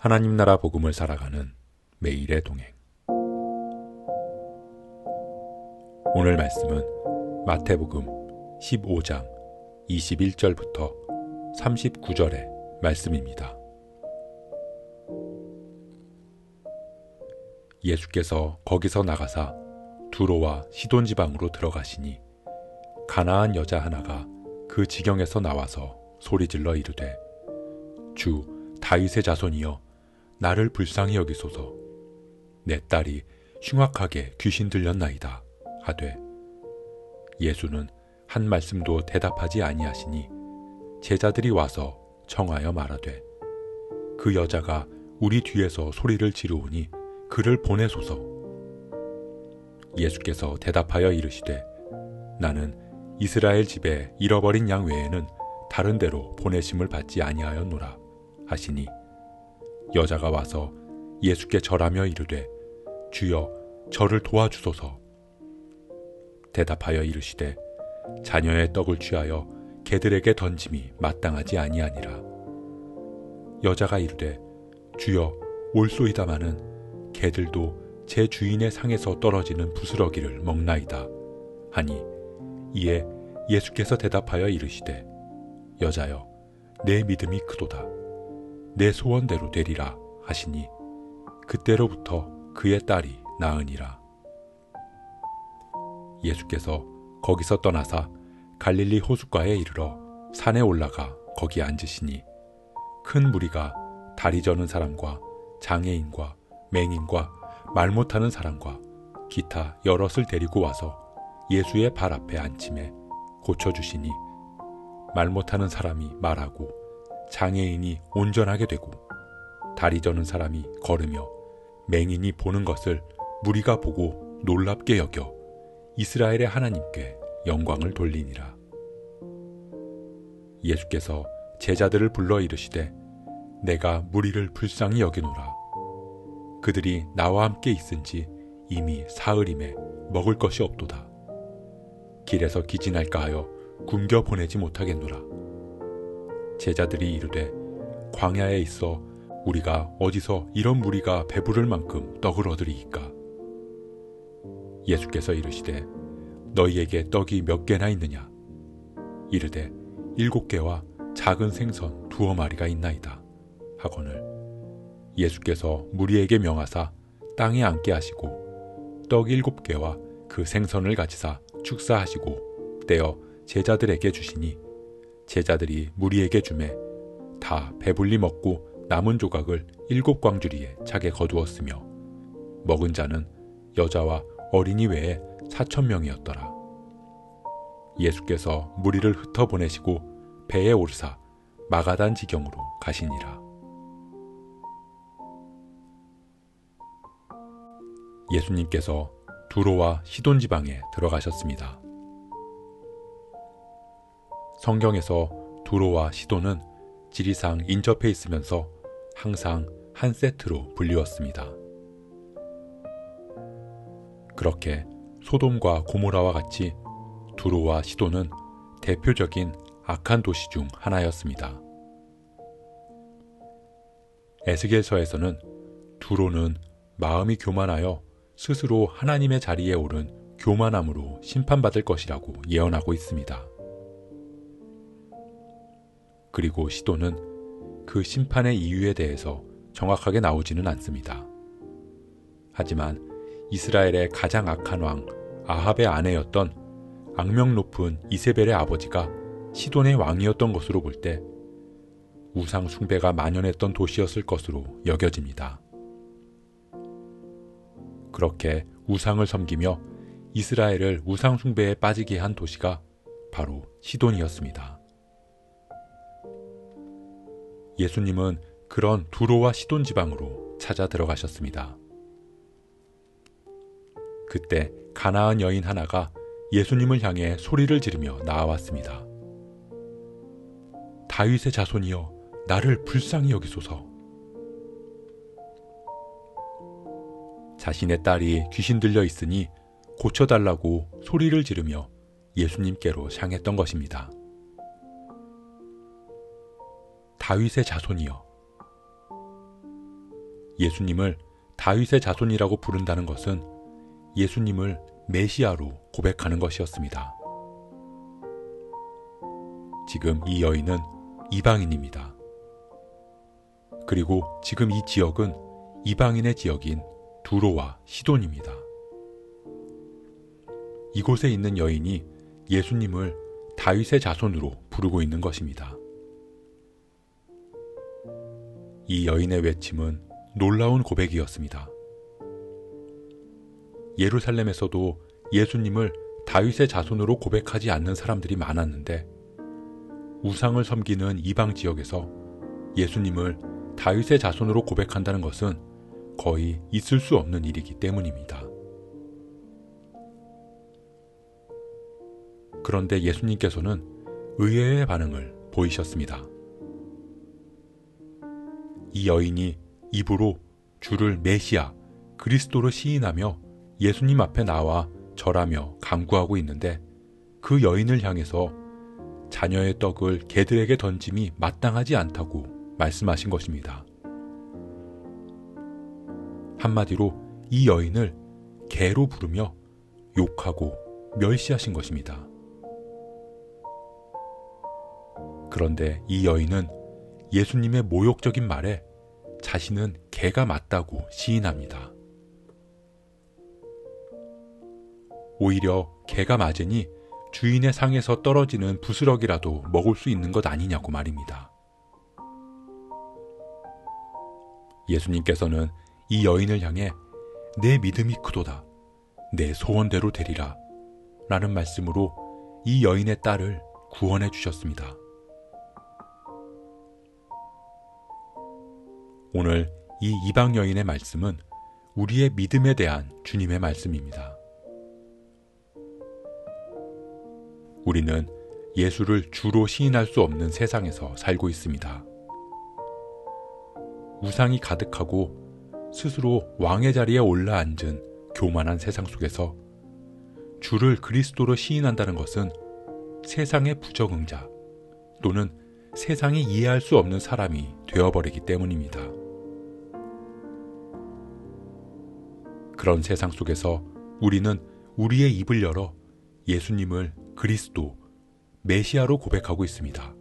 하나님 나라 복음을 살아가는 매일의 동행. 오늘 말씀은 마태복음 15장 21절부터 39절의 말씀입니다. 예수께서 거기서 나가사 두로와 시돈 지방으로 들어가시니 가나안 여자 하나가 그 지경에서 나와서 소리질러 이르되 주 다윗의 자손이여 나를 불쌍히 여기소서. 내 딸이 흉악하게 귀신 들렸나이다 하되 예수는 한 말씀도 대답하지 아니하시니 제자들이 와서 청하여 말하되 그 여자가 우리 뒤에서 소리를 지르오니 그를 보내소서. 예수께서 대답하여 이르시되 나는 이스라엘 집에 잃어버린 양 외에는 다른 데로 보내심을 받지 아니하였노라 하시니 여자가 와서 예수께 절하며 이르되 주여 저를 도와주소서. 대답하여 이르시되 자녀의 떡을 취하여 개들에게 던짐이 마땅하지 아니하니라. 여자가 이르되 주여 올소이다마는 개들도 제 주인의 상에서 떨어지는 부스러기를 먹나이다 하니 이에 예수께서 대답하여 이르시되 여자여 내 믿음이 크도다. 내 소원대로 되리라 하시니 그때로부터 그의 딸이 나으니라. 예수께서 거기서 떠나사 갈릴리 호숫가에 이르러 산에 올라가 거기 앉으시니 큰 무리가 다리 저는 사람과 장애인과 맹인과 말 못하는 사람과 기타 여럿을 데리고 와서 예수의 발 앞에 앉히매 고쳐주시니 말 못하는 사람이 말하고 장애인이 온전하게 되고 다리 저는 사람이 걸으며 맹인이 보는 것을 무리가 보고 놀랍게 여겨 이스라엘의 하나님께 영광을 돌리니라. 예수께서 제자들을 불러 이르시되 내가 무리를 불쌍히 여기노라. 그들이 나와 함께 있은지 이미 사흘임에 먹을 것이 없도다. 길에서 기진할까 하여 굶겨 보내지 못하겠노라. 제자들이 이르되 광야에 있어 우리가 어디서 이런 무리가 배부를 만큼 떡을 얻으리이까. 예수께서 이르시되 너희에게 떡이 몇 개나 있느냐. 이르되 7개와 작은 생선 2마리가 있나이다 하거늘 예수께서 무리에게 명하사 땅에 앉게 하시고 떡 7개와 그 생선을 가지사 축사하시고 떼어 제자들에게 주시니 제자들이 무리에게 주매 다 배불리 먹고 남은 조각을 7광주리에 차게 거두었으며 먹은 자는 여자와 어린이 외에 4,000명이었더라. 예수께서 무리를 흩어보내시고 배에 오르사 마가단 지경으로 가시니라. 예수님께서 두로와 시돈 지방에 들어가셨습니다. 성경에서 두로와 시돈은 지리상 인접해 있으면서 항상 한 세트로 불리웠습니다. 그렇게 소돔과 고모라와 같이 두로와 시돈은 대표적인 악한 도시 중 하나였습니다. 에스겔서에서는 두로는 마음이 교만하여 스스로 하나님의 자리에 오른 교만함으로 심판받을 것이라고 예언하고 있습니다. 그리고 시돈은 그 심판의 이유에 대해서 정확하게 나오지는 않습니다. 하지만 이스라엘의 가장 악한 왕 아합의 아내였던 악명 높은 이세벨의 아버지가 시돈의 왕이었던 것으로 볼 때 우상 숭배가 만연했던 도시였을 것으로 여겨집니다. 그렇게 우상을 섬기며 이스라엘을 우상 숭배에 빠지게 한 도시가 바로 시돈이었습니다. 예수님은 그런 두로와 시돈 지방으로 찾아 들어가셨습니다. 그때 가나안 여인 하나가 예수님을 향해 소리를 지르며 나아왔습니다. 다윗의 자손이여 나를 불쌍히 여기소서. 자신의 딸이 귀신 들려 있으니 고쳐달라고 소리를 지르며 예수님께로 향했던 것입니다. 다윗의 자손이여 예수님을 다윗의 자손이라고 부른다는 것은 예수님을 메시아로 고백하는 것이었습니다. 지금 이 여인은 이방인입니다. 그리고 지금 이 지역은 이방인의 지역인 두로와 시돈입니다. 이곳에 있는 여인이 예수님을 다윗의 자손으로 부르고 있는 것입니다. 이 여인의 외침은 놀라운 고백이었습니다. 예루살렘에서도 예수님을 다윗의 자손으로 고백하지 않는 사람들이 많았는데 우상을 섬기는 이방 지역에서 예수님을 다윗의 자손으로 고백한다는 것은 거의 있을 수 없는 일이기 때문입니다. 그런데 예수님께서는 의외의 반응을 보이셨습니다. 이 여인이 입으로 주를 메시아, 그리스도로 시인하며 예수님 앞에 나와 절하며 간구하고 있는데 그 여인을 향해서 자녀의 떡을 개들에게 던짐이 마땅하지 않다고 말씀하신 것입니다. 한마디로 이 여인을 개로 부르며 욕하고 멸시하신 것입니다. 그런데 이 여인은 예수님의 모욕적인 말에 자신은 개가 맞다고 시인합니다. 오히려 개가 맞으니 주인의 상에서 떨어지는 부스러기라도 먹을 수 있는 것 아니냐고 말입니다. 예수님께서는 이 여인을 향해 내 믿음이 크도다, 내 소원대로 되리라 라는 말씀으로 이 여인의 딸을 구원해 주셨습니다. 오늘 이 이방 여인의 말씀은 우리의 믿음에 대한 주님의 말씀입니다. 우리는 예수를 주로 시인할 수 없는 세상에서 살고 있습니다. 우상이 가득하고 스스로 왕의 자리에 올라앉은 교만한 세상 속에서 주를 그리스도로 시인한다는 것은 세상의 부적응자 또는 세상이 이해할 수 없는 사람이 되어버리기 때문입니다. 그런 세상 속에서 우리는 우리의 입을 열어 예수님을 그리스도, 메시아로 고백하고 있습니다.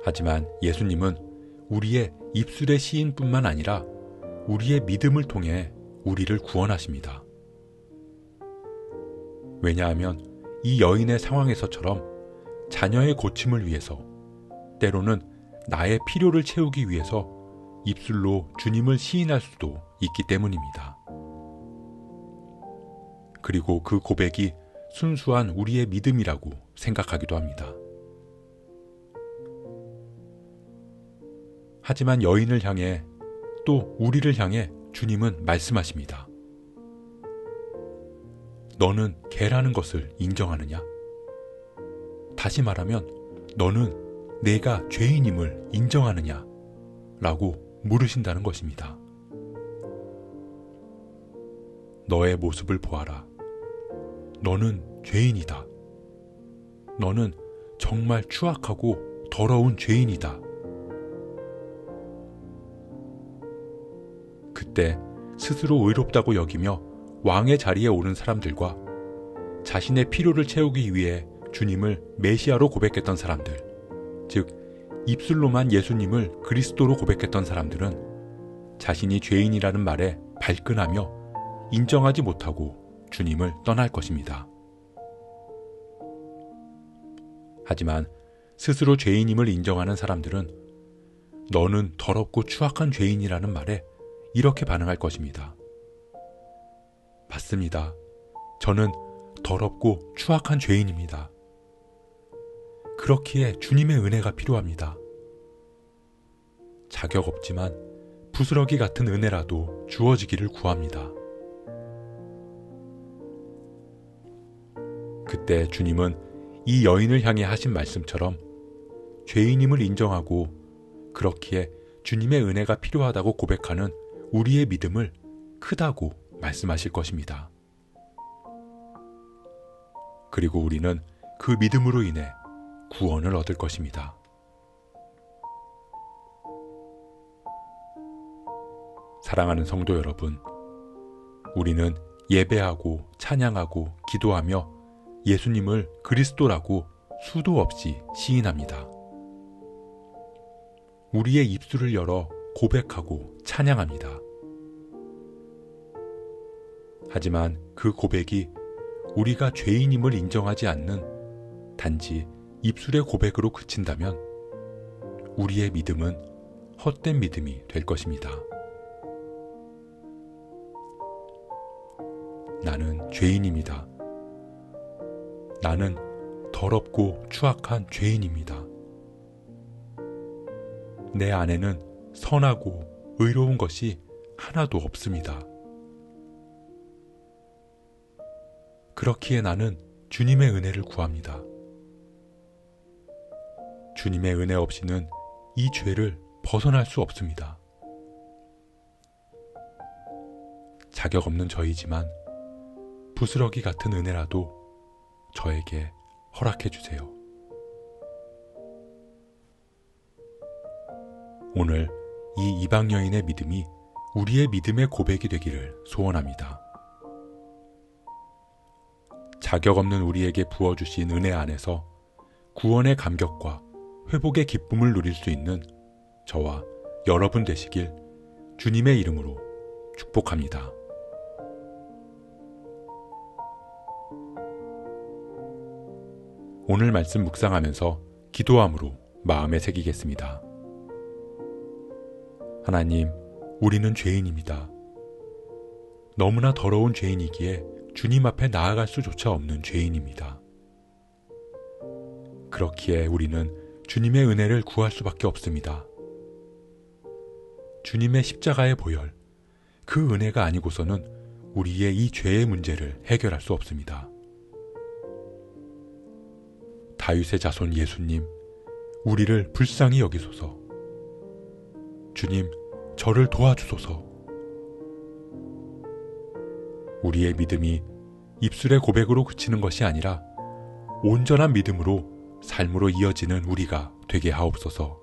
하지만 예수님은 우리의 입술의 시인뿐만 아니라 우리의 믿음을 통해 우리를 구원하십니다. 왜냐하면 이 여인의 상황에서처럼 자녀의 고침을 위해서, 때로는 나의 필요를 채우기 위해서 입술로 주님을 시인할 수도 있기 때문입니다. 그리고 그 고백이 순수한 우리의 믿음이라고 생각하기도 합니다. 하지만 여인을 향해 또 우리를 향해 주님은 말씀하십니다. 너는 개라는 것을 인정하느냐? 다시 말하면 너는 내가 죄인임을 인정하느냐? 라고 물으신다는 것입니다. 너의 모습을 보아라. 너는 죄인이다. 너는 정말 추악하고 더러운 죄인이다. 그때 스스로 의롭다고 여기며 왕의 자리에 오른 사람들과 자신의 필요를 채우기 위해 주님을 메시아로 고백했던 사람들, 즉 입술로만 예수님을 그리스도로 고백했던 사람들은 자신이 죄인이라는 말에 발끈하며 인정하지 못하고 주님을 떠날 것입니다. 하지만 스스로 죄인임을 인정하는 사람들은 너는 더럽고 추악한 죄인이라는 말에 이렇게 반응할 것입니다. 맞습니다. 저는 더럽고 추악한 죄인입니다. 그렇기에 주님의 은혜가 필요합니다. 자격 없지만 부스러기 같은 은혜라도 주어지기를 구합니다. 그때 주님은 이 여인을 향해 하신 말씀처럼 죄인임을 인정하고 그렇기에 주님의 은혜가 필요하다고 고백하는 우리의 믿음을 크다고 말씀하실 것입니다. 그리고 우리는 그 믿음으로 인해 구원을 얻을 것입니다. 사랑하는 성도 여러분, 우리는 예배하고 찬양하고 기도하며 예수님을 그리스도라고 수도 없이 시인합니다. 우리의 입술을 열어 고백하고 찬양합니다. 하지만 그 고백이 우리가 죄인임을 인정하지 않는 단지 입술의 고백으로 그친다면 우리의 믿음은 헛된 믿음이 될 것입니다. 나는 죄인입니다. 나는 더럽고 추악한 죄인입니다. 내 안에는 선하고 의로운 것이 하나도 없습니다. 그렇기에 나는 주님의 은혜를 구합니다. 주님의 은혜 없이는 이 죄를 벗어날 수 없습니다. 자격 없는 저이지만 부스러기 같은 은혜라도 저에게 허락해 주세요. 오늘 이 이방 여인의 믿음이 우리의 믿음의 고백이 되기를 소원합니다. 자격 없는 우리에게 부어주신 은혜 안에서 구원의 감격과 회복의 기쁨을 누릴 수 있는 저와 여러분 되시길 주님의 이름으로 축복합니다. 오늘 말씀 묵상하면서 기도함으로 마음에 새기겠습니다. 하나님, 우리는 죄인입니다. 너무나 더러운 죄인이기에 주님 앞에 나아갈 수조차 없는 죄인입니다. 그렇기에 우리는 주님의 은혜를 구할 수밖에 없습니다. 주님의 십자가의 보혈, 그 은혜가 아니고서는 우리의 이 죄의 문제를 해결할 수 없습니다. 다윗의 자손 예수님, 우리를 불쌍히 여기소서. 주님, 저를 도와주소서. 우리의 믿음이 입술의 고백으로 그치는 것이 아니라 온전한 믿음으로 삶으로 이어지는 우리가 되게 하옵소서.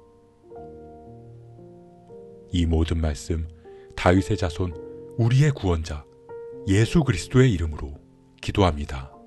이 모든 말씀 다윗의 자손 우리의 구원자 예수 그리스도의 이름으로 기도합니다.